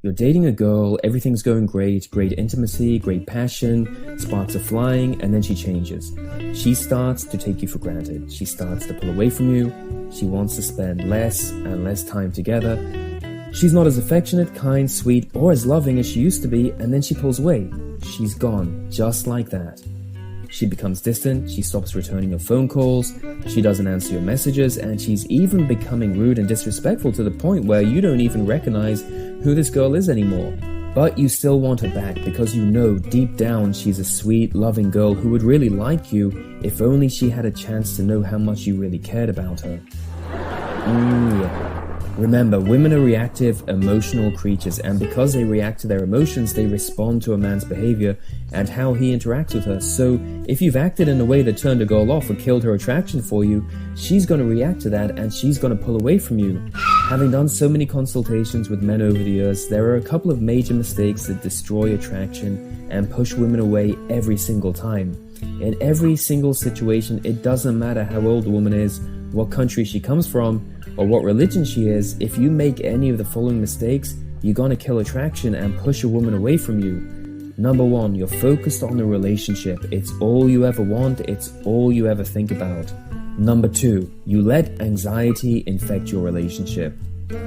You're dating a girl, everything's going great, great intimacy, great passion, sparks are flying, and then she changes. She starts to take you for granted. She starts to pull away from you. She wants to spend less and less time together. She's not as affectionate, kind, sweet, or as loving as she used to be, and then she pulls away. She's gone, just like that. She becomes distant, she stops returning your phone calls, she doesn't answer your messages, and she's even becoming rude and disrespectful to the point where you don't even recognize who this girl is anymore. But you still want her back because you know deep down she's a sweet, loving girl who would really like you if only she had a chance to know how much you really cared about her. Yeah. Remember, women are reactive, emotional creatures, and because they react to their emotions, they respond to a man's behavior and how he interacts with her. So, if you've acted in a way that turned a girl off or killed her attraction for you, she's going to react to that and she's going to pull away from you. Having done so many consultations with men over the years, there are a couple of major mistakes that destroy attraction and push women away every single time. In every single situation, it doesn't matter how old the woman is, what country she comes from, or what religion she is. If you make any of the following mistakes, you're gonna kill attraction and push a woman away from you. Number one, you're focused on the relationship. It's all you ever want, it's all you ever think about. Number two, you let anxiety infect your relationship.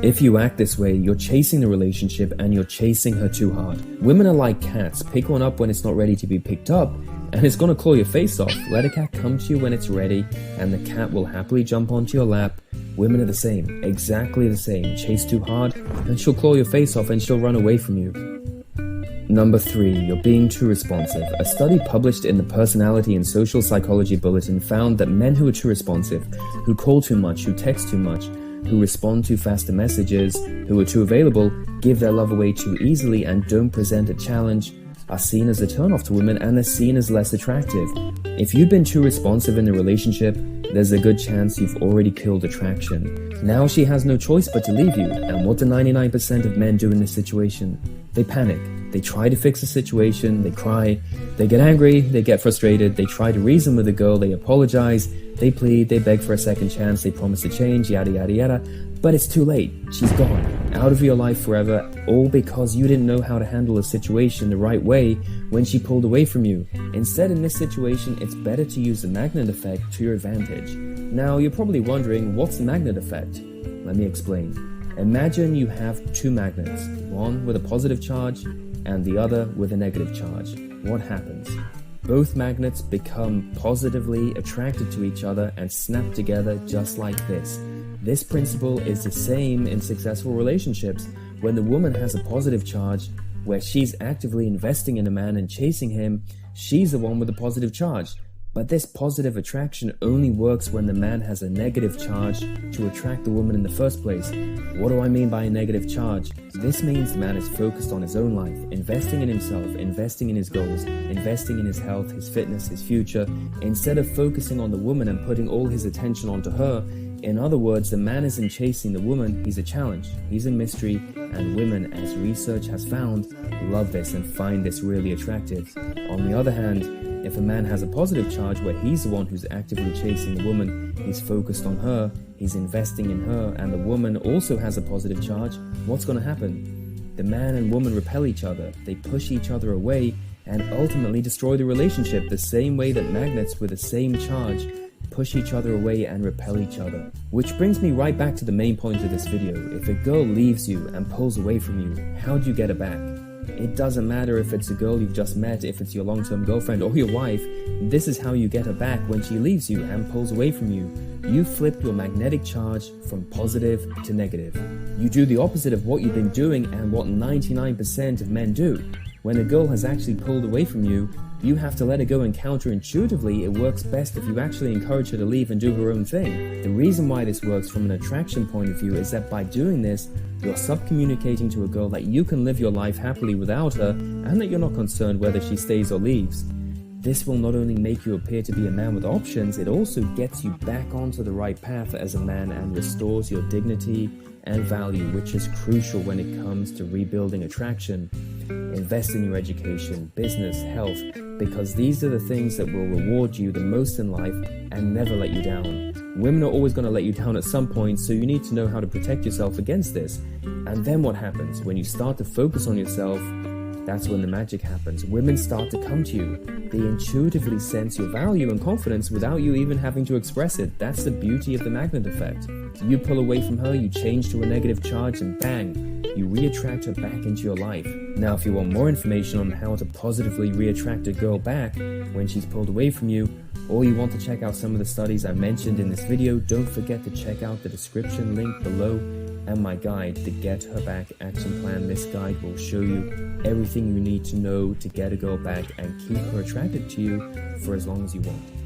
If you act this way, you're chasing the relationship and you're chasing her too hard. Women are like cats. Pick one up when it's not ready to be picked up, and it's gonna claw your face off. Let a cat come to you when it's ready, and the cat will happily jump onto your lap. Women are the same, exactly the same. Chase too hard, and she'll claw your face off and she'll run away from you. Number three, you're being too responsive. A study published in the Personality and Social Psychology Bulletin found that men who are too responsive, who call too much, who text too much, who respond too fast to messages, who are too available, give their love away too easily, and don't present a challenge, are seen as a turn-off to women and are seen as less attractive. If you've been too responsive in the relationship, there's a good chance you've already killed attraction. Now she has no choice but to leave you, and what do 99% of men do in this situation? They panic. They try to fix the situation, they cry, they get angry, they get frustrated, they try to reason with the girl, they apologize, they plead, they beg for a second chance, they promise to change, yada yada yada, but it's too late. She's gone, out of your life forever, all because you didn't know how to handle a situation the right way when she pulled away from you. Instead, in this situation, it's better to use the magnet effect to your advantage. Now, you're probably wondering, what's the magnet effect? Let me explain. Imagine you have two magnets, one with a positive charge and the other with a negative charge. What happens? Both magnets become positively attracted to each other and snap together just like this. This principle is the same in successful relationships. When the woman has a positive charge, where she's actively investing in a man and chasing him, she's the one with the positive charge. But this positive attraction only works when the man has a negative charge to attract the woman in the first place. What do I mean by a negative charge? This means the man is focused on his own life, investing in himself, investing in his goals, investing in his health, his fitness, his future, instead of focusing on the woman and putting all his attention onto her. In other words, the man isn't chasing the woman, he's a challenge, he's a mystery, and women, as research has found, love this and find this really attractive. On the other hand, if a man has a positive charge where he's the one who's actively chasing the woman, he's focused on her, he's investing in her, and the woman also has a positive charge, what's going to happen? The man and woman repel each other, they push each other away, and ultimately destroy the relationship the same way that magnets with the same charge push each other away and repel each other. Which brings me right back to the main point of this video. If a girl leaves you and pulls away from you, how do you get her back? It doesn't matter if it's a girl you've just met, if it's your long-term girlfriend or your wife, this is how you get her back when she leaves you and pulls away from you. You flip your magnetic charge from positive to negative. You do the opposite of what you've been doing and what 99% of men do. When a girl has actually pulled away from you, you have to let her go, and counterintuitively, it works best if you actually encourage her to leave and do her own thing. The reason why this works from an attraction point of view is that by doing this, you're sub-communicating to a girl that you can live your life happily without her and that you're not concerned whether she stays or leaves. This will not only make you appear to be a man with options, it also gets you back onto the right path as a man and restores your dignity and value, which is crucial when it comes to rebuilding attraction. Invest in your education, business, health, because these are the things that will reward you the most in life and never let you down. Women are always going to let you down at some point, so you need to know how to protect yourself against this. And then what happens? When you start to focus on yourself, that's when the magic happens. Women start to come to you. They intuitively sense your value and confidence without you even having to express it. That's the beauty of the magnet effect. You pull away from her, you change to a negative charge, and bang, you re-attract her back into your life. Now, if you want more information on how to positively re-attract a girl back when she's pulled away from you, or you want to check out some of the studies I mentioned in this video, don't forget to check out the description link below and my guide, the Get Her Back Action Plan. This guide will show you everything you need to know to get a girl back and keep her attracted to you for as long as you want.